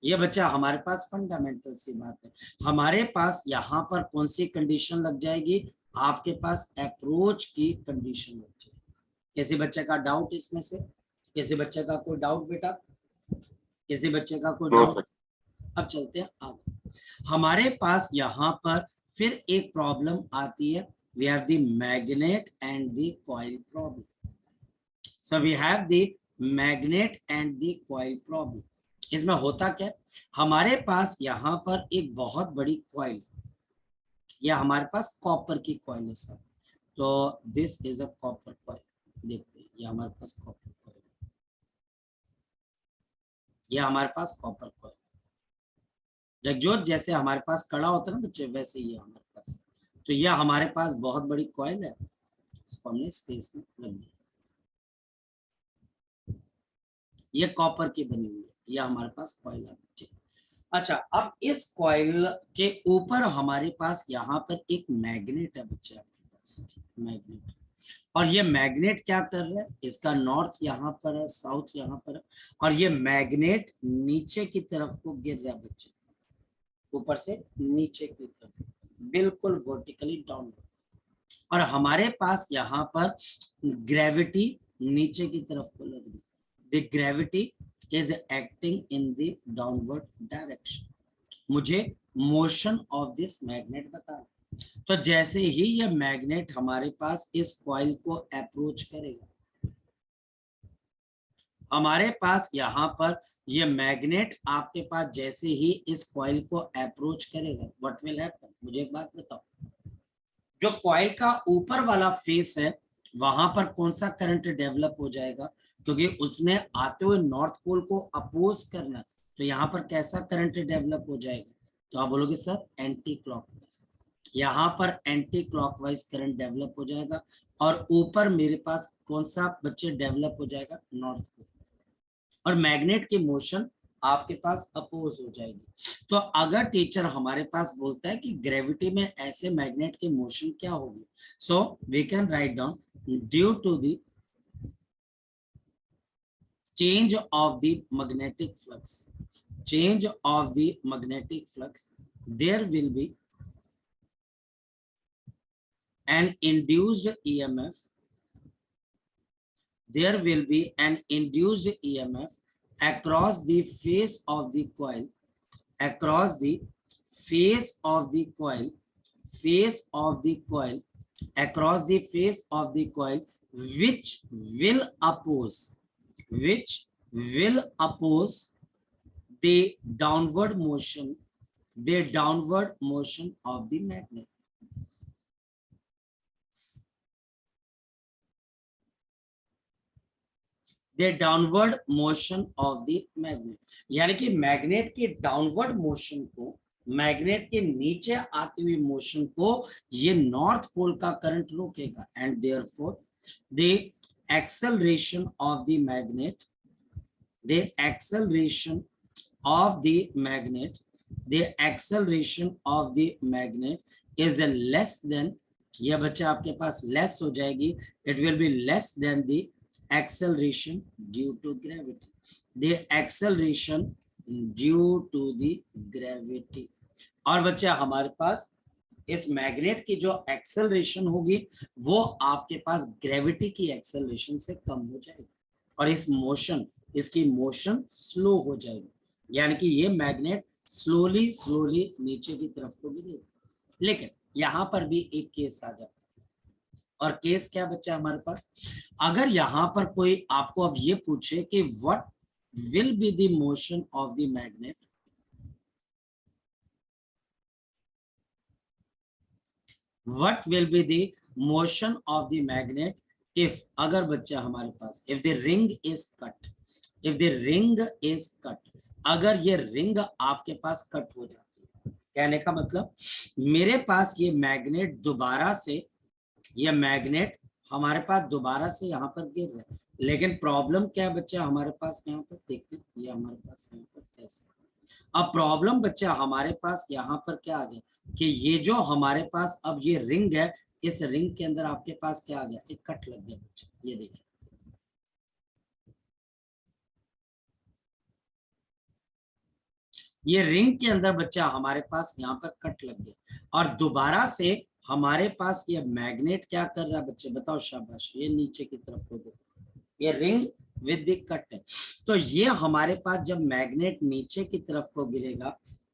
ये बच्चा हमारे पास फंडामेंटल सी बात है। हमारे पास यहाँ पर कौन सी कंडीशन लग जाएगी? आपके पास अप्रोच की कंडीशन लग जाएगी। किसी बच्चे का डाउट इसमें से? किसी बच्चे का कोई डाउट बेटा? किसी बच्चे का कोई डाउट? अब चलते हैं आगे। हमारे पास यहाँ पर फिर एक प्रॉब्लम आती है, we have the magnet and the coil problem. So we have the magnet and the coil problem. इसमें होता क्या है, हमारे पास यहाँ पर एक बहुत बड़ी कॉइल, यह हमारे पास कॉपर की कॉइल है सर। तो this is a copper coil, देखते हैं ये हमारे पास कॉपर कॉइल, यह हमारे पास कॉपर कॉइल। जगजोत जैसे हमारे पास कड़ा होता है ना बच्चे, वैसे ही हमारे पास। तो यह हमारे पास बहुत बड़ी कॉइल है, इसको हमने स्पेस में रख दिया। ये कॉपर की बनी हुई है, यह हमारे पास कॉइल है। अच्छा, अब इस कॉइल के ऊपर हमारे पास यहाँ पर एक मैग्नेट है बच्चे, आपके पास मैग्नेट। और ये मैग्नेट क्या कर रहा है, इसका नॉर्थ यहाँ पर है, साउथ यहाँ पर है, और ये मैग्नेट नीचे की तरफ को गिर रहा है बच्चे, ऊपर से नीचे की तरफ, बिल्कुल वर्टिकली डाउनवर्ड। और हमारे पास यहाँ पर ग्रेविटी नीचे की तरफ को लग रही है, the gravity is acting in the downward direction। मुझे मोशन ऑफ दिस मैग्नेट बताना। तो जैसे ही ये मैग्नेट हमारे पास इस कॉइल को अप्रोच करेगा, हमारे पास यहाँ पर ये मैग्नेट आपके पास जैसे ही इस कॉइल को अप्रोच करेगा, व्हाट विल हैपन? मुझे एक बात बताओ, जो कॉइल का ऊपर वाला फेस है वहां पर कौन सा करंट डेवलप हो जाएगा? क्योंकि उसने आते हुए नॉर्थ पोल को अपोज करना, तो यहाँ पर कैसा करंट डेवलप हो जाएगा? तो आप बोलोगे सर एंटी क्लॉकवाइज। यहाँ पर एंटी क्लॉकवाइज करंट डेवलप हो जाएगा और ऊपर मेरे पास कौन सा बच्चे डेवलप हो जाएगा? North pole. और मैग्नेट की मोशन आपके पास अपोज हो जाएगी। तो अगर टीचर हमारे पास बोलता है कि ग्रेविटी में ऐसे मैग्नेट की मोशन क्या होगी, so we can write down due to the change of the magnetic flux, change of the magnetic flux, there will be an induced EMF, there will be an induced EMF across the face of the coil, across the face of the coil, face of the coil, across the face of the coil which will oppose the downward motion of the magnet. The downward motion of the magnet, यानी कि magnet के downward motion को, magnet के नीचे आती हुई motion को ये नॉर्थ पोल का करंट रोकेगा. And therefore the acceleration of the magnet, the acceleration of the magnet is less than, यह बच्चा आपके पास लेस हो जाएगी, it will be less than the acceleration due to gravity, the acceleration due to the gravity. और बच्चा हमारे पास इस magnet की जो एक्सेलरेशन होगी वो आपके पास ग्रेविटी की एक्सेलरेशन से कम हो जाएगी और इसकी मोशन स्लो हो जाएगी, यानी कि ये मैग्नेट स्लोली नीचे की तरफ को गिरेगा. लेकिन यहां पर भी एक केस आ जाता है, और केस क्या बच्चा हमारे पास, अगर यहां पर कोई आपको अब ये पूछे कि what will be the motion of the magnet, what will be the motion of the magnet if, अगर बच्चा हमारे पास if the ring is cut, अगर ये रिंग आपके पास कट हो जाती है, कहने का मतलब मेरे पास ये मैग्नेट हमारे पास दोबारा से यहाँ पर गिर रहा है, लेकिन प्रॉब्लम क्या है बच्चा हमारे पास, यहाँ पर देखते हैं, ये हमारे पास यहाँ पर ऐसे. अब प्रॉब्लम बच्चा हमारे पास यहाँ पर क्या आ गया कि ये जो हमारे पास अब ये रिंग है, इस रिंग के अंदर आपके पास क्या आ गया, एक कट लग गया बच्चा. ये देखिए, ये रिंग के अंदर बच्चा हमारे पास यहाँ पर कट लग गया और दोबारा से हमारे पास ये मैग्नेट क्या कर रहा है बच्चे, बताओ शाबाश, ये नीचे की तरफ को देखो, ये रिंग विद द कट है. तो ये हमारे पास जब मैग्नेट नीचे की तरफ को गिरेगा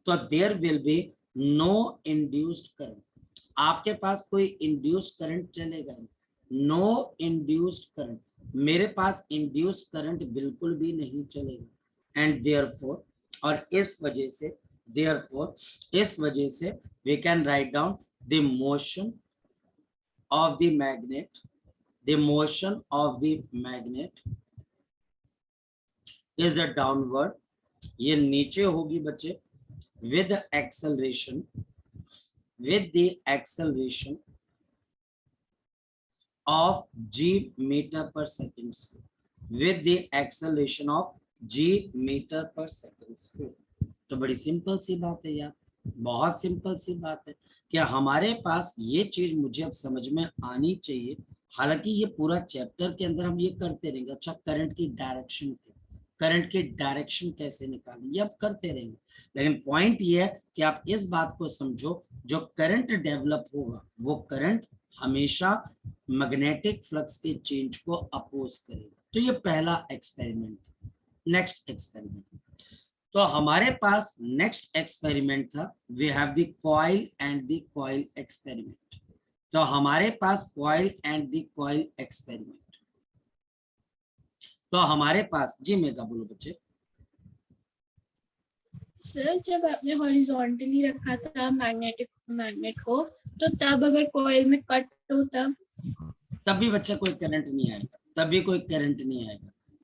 तो there will be no induced current, आपके पास कोई इंड्यूस्ड करंट चलेगा, नो इंड्यूस्ड करंट, मेरे पास इंड्यूस्ड करंट बिल्कुल भी नहीं चलेगा. एंड देयरफॉर, और इस वजह से we can write down the motion of the magnet is a downward, ये नीचे होगी बच्चे, with the acceleration of g metre per second square, with the acceleration of g metre per second square. तो बड़ी सिंपल सी बात है यार, बहुत सिंपल सी बात है कि हमारे पास ये चीज मुझे अब समझ में आनी चाहिए. हालांकि ये पूरा चैप्टर के अंदर हम ये करते रहेंगे. अच्छा, करंट की डायरेक्शन कैसे निकालें, ये अब करते रहेंगे, लेकिन पॉइंट ये है कि आप इस बात को समझो, जो करंट डेवलप होगा वो करंट हमेशा मैग्नेटिक फ्लक्स के चेंज को अपोज करेगा. तो ये पहला एक्सपेरिमेंट. नेक्स्ट एक्सपेरिमेंट, तो हमारे पास नेक्स्ट एक्सपेरिमेंट था, we have the coil and the coil experiment. तो हमारे पास coil and the coil experiment, तो हमारे पास, जी मेगा बोलो बच्चे. सर, जब आपने हॉरिजॉन्टली रखा था मैग्नेट को, तो तब अगर कॉइल में कट हो तब भी बच्चा कोई करंट नहीं आएगा,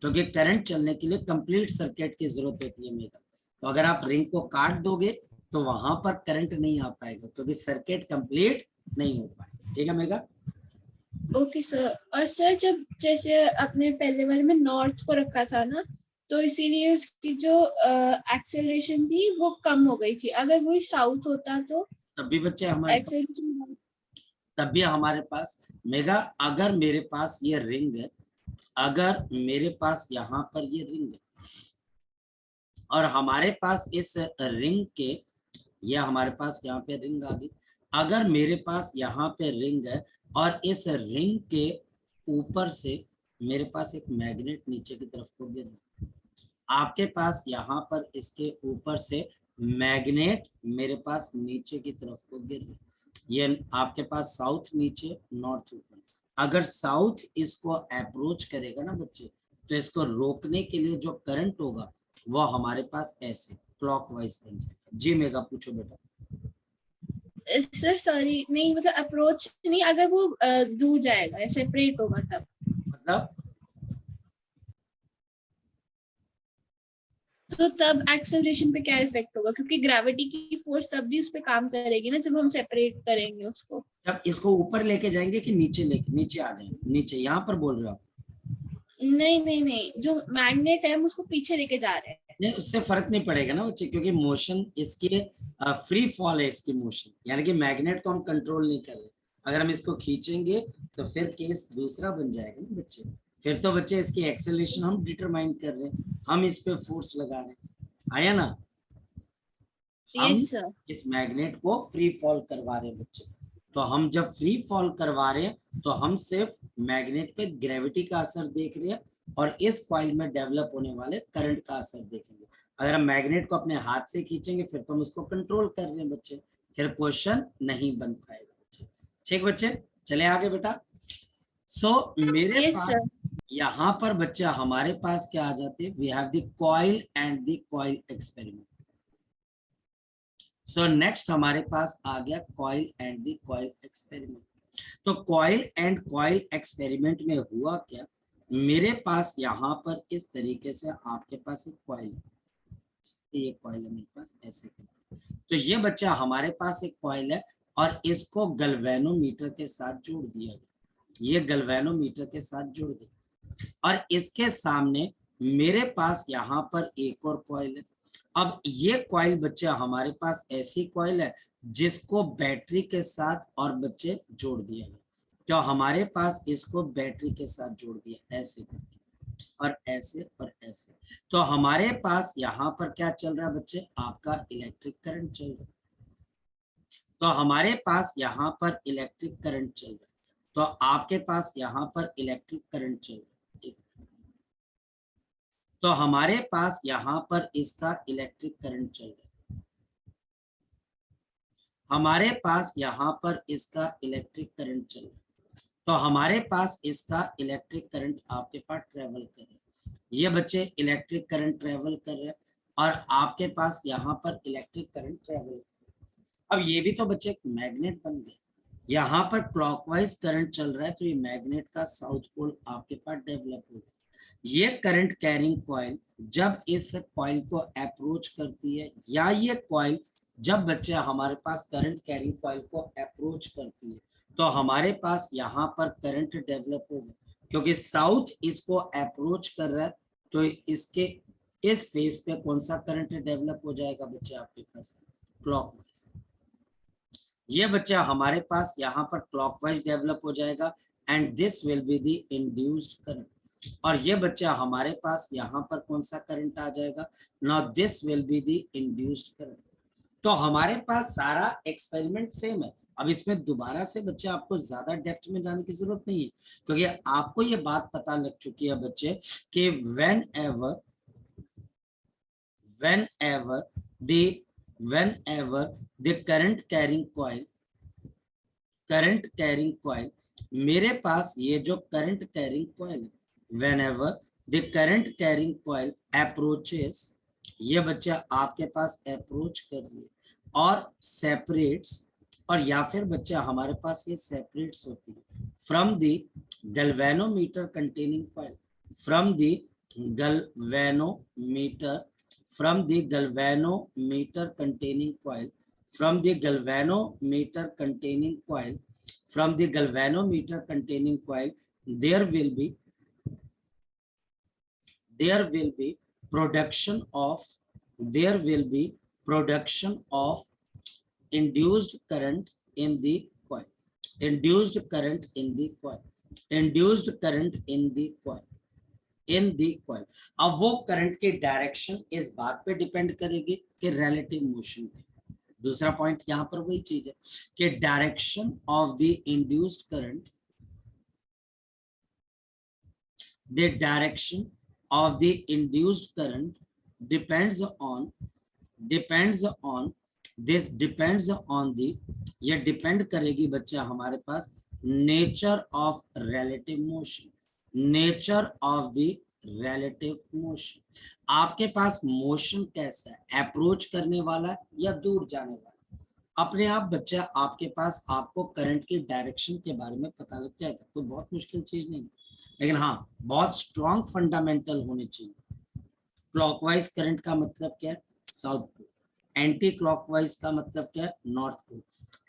क्योंकि करंट चलने के लिए कंप्लीट सर्किट की जरूरत होती है मेगा. तो अगर आप रिंग को काट दोगे तो वहां पर करंट नहीं आ पाएगा, क्योंकि सर्किट कंप्लीट नहीं हो पाएगा. ठीक है मेगा? Okay sir. और सर, जब जैसे आपने पहले वाले में नॉर्थ को रखा था ना, तो इसीलिए उसकी जो एक्सेलरेशन थी वो कम हो गई थी. अगर वो साउथ होता तो तब भी बच्चे हमारे पास मेगा, अगर मेरे पास ये रिंग है, अगर मेरे पास यहाँ पर ये रिंग है और हमारे पास इस रिंग के, या हमारे पास यहाँ पे रिंग आ गई, अगर मेरे पास यहाँ पे रिंग है और इस रिंग के ऊपर से मेरे पास एक मैग्नेट नीचे की तरफ को गिर रहा है, आपके पास यहाँ पर इसके ऊपर से मैग्नेट मेरे पास नीचे की तरफ को गिर रहा है, ये आपके पास साउथ नीचे, नॉर्थ ऊपर। अगर साउथ इसको अप्रोच करेगा ना बच्चे, तो इसको रोकने के लिए जो करंट होगा वो हमारे पास ऐसे क्लॉकवाइज बन जाएगा। जी मेगा पूछो बेटा। सर सॉरी, नहीं मतलब अप्रोच नहीं, अगर वो दूर जाएगा, सेपरेट होगा तब। मतलब तो तब एक्सेलरेशन पे क्या इफेक्ट होगा, क्योंकि ग्रेविटी की फोर्स तब भी उस पे काम करेगी ना जब हम सेपरेट करेंगे उसको। जब इसको ऊपर लेके जाएंगे कि नीचे आ जाएंगे, नीचे यहाँ पर बोल रहे हो आप? नहीं नहीं नहीं, जो मैग्नेट है हम उसको पीछे लेके जा रहे हैं। नहीं, उससे फर्क नहीं पड़ेगा ना बच्चे, क्योंकि मोशन इसके फ्री फॉल है इसकी मोशन, यानी कि मैग्नेट को हम कंट्रोल नहीं कर रहे। अगर हम इसको खींचेंगे तो फिर केस दूसरा बन जाएगा ना बच्चे। फिर तो बच्चे इसकी एक्सेलरेशन हम डिटरमाइन कर रहे हैं, हम इस पे फोर्स लगा रहे हैं, आया ना? हम यस सर। इस मैग्नेट को फ्री फॉल करवा रहे हैं बच्चे। तो हम जब फ्री फॉल करवा रहे हैं तो हम सिर्फ मैग्नेट पे ग्रेविटी का असर देख रहे हैं और इस कॉइल में डेवलप होने वाले करंट का असर देखेंगे। अगर हम मैग्नेट को अपने हाथ से खींचेंगे फिर तो हम उसको कंट्रोल कर रहे हैं बच्चे, फिर क्वेश्चन नहीं बन पाएगा बच्चे। ठीक बच्चे, चले आगे बेटा। मेरे यस पास सर। यहाँ पर बच्चे हमारे पास क्या आ जाते, we have the coil and the coil experiment. Next हमारे पास आ गया coil and the coil experiment. तो कॉइल एंड कॉइल एक्सपेरिमेंट में हुआ क्या, मेरे पास यहाँ पर इस तरीके से आपके पास एक कॉइल है, ये कॉइल है मेरे पास ऐसे। तो ये बच्चा हमारे पास एक कॉइल है और इसको गैल्वेनोमीटर के साथ जोड़ दिया गया, ये गैल्वेनोमीटर के साथ जोड़ दिया और इसके सामने मेरे पास यहाँ पर एक और कॉइल है। अब ये कॉइल बच्चे हमारे पास ऐसी कॉइल है जिसको बैटरी के साथ और बच्चे जोड़ दिया गया। तो हमारे पास इसको बैटरी के साथ जोड़ दिया ऐसे करके और ऐसे और ऐसे। तो हमारे पास यहाँ पर क्या चल रहा है बच्चे, आपका इलेक्ट्रिक करंट चल रहा है। तो हमारे पास यहाँ पर इलेक्ट्रिक करंट चल रहा है, तो आपके पास यहाँ पर इलेक्ट्रिक करंट चल रहा है। तो हमारे पास यहाँ पर इसका इलेक्ट्रिक करंट चल रहा है, हमारे पास यहाँ पर इसका इलेक्ट्रिक करंट चल रहा है। तो हमारे पास इसका इलेक्ट्रिक करंट आपके पास ट्रेवल कर रहा है, ये बच्चे इलेक्ट्रिक करंट ट्रेवल कर रहे हैं और आपके पास यहाँ पर इलेक्ट्रिक करंट ट्रेवल कर रहा है। अब ये भी तो बच्चे एक मैग्नेट बन गए, यहाँ पर क्लॉकवाइज करंट चल रहा है तो ये मैग्नेट का साउथ पोल आपके पास डेवलप हो गया। ये करंट कैरिंग कॉइल जब इस कॉइल को अप्रोच करती है, या ये कॉइल जब बच्चे हमारे पास करंट कैरिंग कॉइल को अप्रोच करती है, तो हमारे पास यहाँ पर करंट डेवलप होगा, क्योंकि साउथ इसको अप्रोच कर रहा है तो इसके इस फेज पे कौन सा करंट डेवलप हो जाएगा बच्चे आपके पास, क्लॉकवाइज। ये बच्चा हमारे पास यहाँ पर क्लॉकवाइज डेवलप हो जाएगा and this will be the induced current. और ये बच्चा हमारे पास यहाँ पर कौन सा करंट आ जाएगा, now this will be the induced current. तो हमारे पास सारा एक्सपेरिमेंट सेम है। अब इसमें दोबारा से बच्चे आपको ज्यादा डेप्थ में जाने की जरूरत नहीं है, क्योंकि आपको ये बात पता लग चुकी है बच्चे कि whenever the current carrying coil, मेरे पास ये जो करंट कैरिंग कॉइल है, whenever the current carrying coil approaches, ये बच्चा आपके पास अप्रोच कर रही है और सेपरेट्स, और या फिर बच्चा हमारे पास ये सेपरेट्स होती है from the galvanometer containing coil, from the galvanometer containing coil, from the galvanometer containing coil, there will be production of induced current in the coil, induced current in the coil, induced current in the coil, in the coil. अब वो current की direction इस बात पे depend करेगी कि relative motion पे। दूसरा पॉइंट यहाँ पर वही चीज है कि direction of the induced current, the direction of the induced current depends on this depends on the, ये डिपेंड करेगी बच्चे हमारे पास nature of relative motion, nature of the relative motion. आपके पास मोशन कैसा है, अप्रोच करने वाला या दूर जाने वाला। अपने आप बच्चा आपके पास आपको करंट की डायरेक्शन के बारे में पता लग जाएगा, कोई बहुत मुश्किल चीज नहीं, लेकिन हाँ बहुत स्ट्रॉन्ग फंडामेंटल होने चाहिए। क्लॉकवाइज करंट का मतलब क्या है, साउथ पोल। एंटी क्लॉकवाइज का मतलब क्या है, नॉर्थ पोल।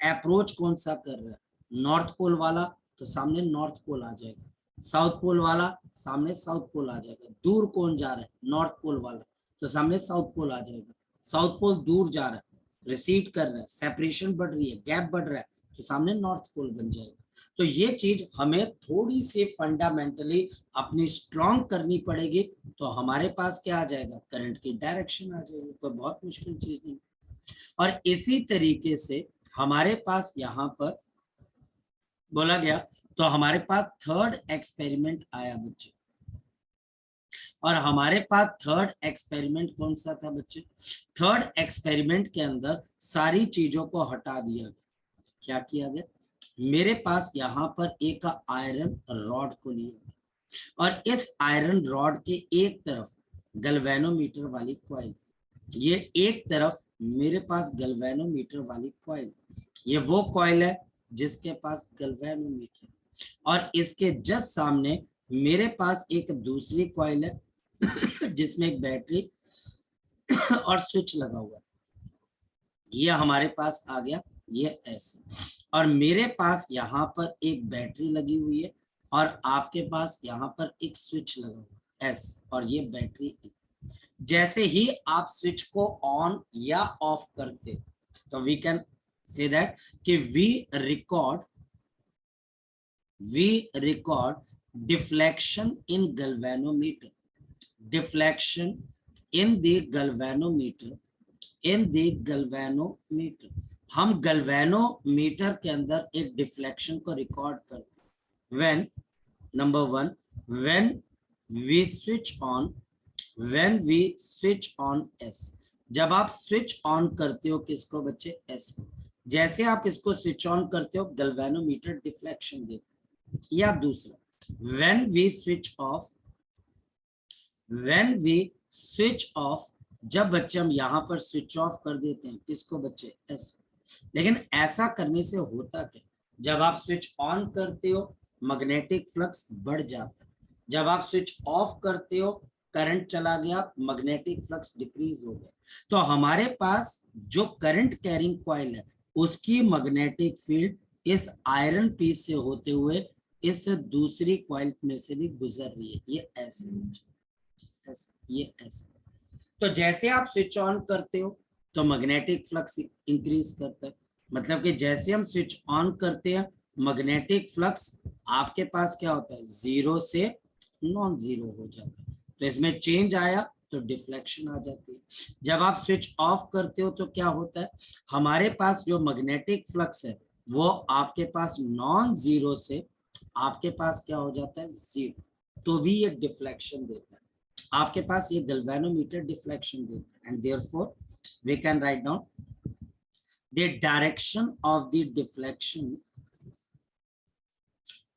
अप्रोच कौन सा कर रहा है, नॉर्थ पोल वाला तो सामने नॉर्थ पोल आ जाएगा, साउथ पोल वाला सामने साउथ पोल आ जाएगा। दूर कौन जा रहा है, नॉर्थ पोल वाला तो सामने साउथ पोल आ जाएगा। साउथ पोल दूर जा रहा है, रिसीड कर रहा है, सेपरेशन बढ़ रही है, गैप बढ़ रहा है, तो सामने नॉर्थ पोल बन जाएगा। तो ये चीज हमें थोड़ी सी फंडामेंटली अपनी स्ट्रॉन्ग करनी पड़ेगी, तो हमारे पास क्या आ जाएगा, करंट की डायरेक्शन आ जाएगी, कोई बहुत मुश्किल चीज नहीं। और इसी तरीके से हमारे पास यहाँ पर बोला गया, तो हमारे पास थर्ड एक्सपेरिमेंट आया बच्चे, और हमारे पास थर्ड एक्सपेरिमेंट कौन सा था बच्चे, थर्ड एक्सपेरिमेंट के अंदर सारी चीजों को हटा दिया गया। क्या किया गया, मेरे पास यहाँ पर एक आयरन रॉड को लिया गया, और इस आयरन रॉड के एक तरफ गैल्वेनोमीटर वाली कॉइल, ये एक तरफ मेरे पास गैल्वेनोमीटर वाली कॉइल, ये वो कॉइल है जिसके पास गैल्वेनोमीटर, और इसके जस्ट सामने मेरे पास एक दूसरी कॉइल है जिसमें एक बैटरी और स्विच लगा हुआ है। ये हमारे पास आ गया, ये ऐसे, और मेरे पास यहाँ पर एक बैटरी लगी हुई है, और आपके पास यहाँ पर एक स्विच लगा हुआ है एस, और ये बैटरी। जैसे ही आप स्विच को ऑन या ऑफ करते तो वी कैन से दैट कि we record deflection in galvanometer, deflection in the galvanometer, in the galvanometer. हम गैल्वेनोमीटर के अंदर एक डिफ्लेक्शन को रिकॉर्ड करते हैं when number one, when we switch on, when we switch on S, जब आप स्विच ऑन करते हो किसको बच्चे, एस को, जैसे आप इसको स्विच ऑन करते हो गैल्वेनोमीटर डिफ्लेक्शन देता है। या दूसरा, when we switch off, when we switch off, जब बच्चे हम यहाँ पर स्विच ऑफ कर देते हैं किसको बच्चे, एस को। लेकिन ऐसा करने से होता क्या, जब आप स्विच ऑन करते हो मैग्नेटिक फ्लक्स बढ़ जाता है, जब आप स्विच ऑफ करते हो करंट चला गया, मैग्नेटिक फ्लक्स डिक्रीज हो गया। तो हमारे पास जो करंट कैरिंग कॉइल है उसकी मैग्नेटिक फील्ड इस आयरन पीस से होते हुए इस दूसरी कॉइल में से भी गुजर रही है, ये ऐसे, ये ऐसे। तो जैसे आप स्विच ऑन करते हो तो मैग्नेटिक फ्लक्स इंक्रीज करता है, मतलब कि जैसे हम स्विच ऑन करते हैं मैग्नेटिक फ्लक्स आपके पास क्या होता है, जीरो से नॉन जीरो हो जाता है, तो इसमें चेंज आया तो डिफ्लेक्शन आ जाती है। जब आप स्विच ऑफ करते हो तो क्या होता है, हमारे पास जो मैग्नेटिक फ्लक्स है वो आपके पास नॉन जीरो से आपके पास क्या हो जाता है, जीरो, तो भी ये डिफ्लेक्शन देता है, आपके पास ये गैल्वेनोमीटर डिफ्लेक्शन देता है। And therefore we can write down the direction of the deflection,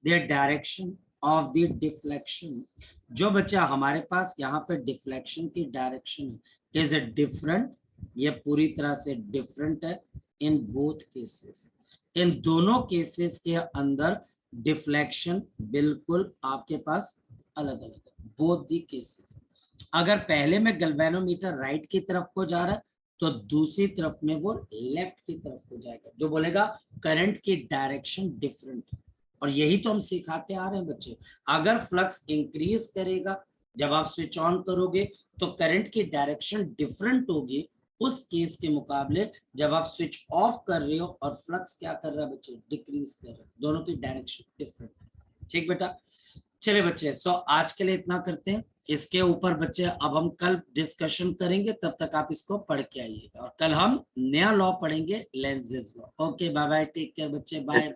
the direction of the deflection, जो बच्चा हमारे पास यहाँ पे डिफ्लेक्शन की डायरेक्शन इज ए डिफरेंट, ये पूरी तरह से डिफरेंट है इन बोथ केसेस, इन दोनों केसेस के अंदर डिफ्लेक्शन बिल्कुल आपके पास अलग अलग है, बोथ दी केसेस। अगर पहले में गैल्वेनोमीटर राइट की तरफ को जा रहा है तो दूसरी तरफ में वो लेफ्ट की तरफ को जाएगा, जो बोलेगा करंट की डायरेक्शन डिफरेंट है। और यही तो हम सिखाते आ रहे हैं बच्चे, अगर फ्लक्स इंक्रीज करेगा जब आप स्विच ऑन करोगे तो करंट की डायरेक्शन डिफरेंट होगी उस केस के मुकाबले जब आप स्विच ऑफ कर रहे हो और फ्लक्स क्या कर रहा है बच्चे, डिक्रीज कर रहा है, दोनों की डायरेक्शन डिफरेंट है। ठीक बेटा, चलिए बच्चे, सो आज के लिए इतना करते हैं, इसके ऊपर बच्चे अब हम कल डिस्कशन करेंगे, तब तक आप इसको पढ़ के आइएगा, और कल हम नया लॉ पढ़ेंगे, Lenz's law. Okay bye bye, take care बच्चे, बाय।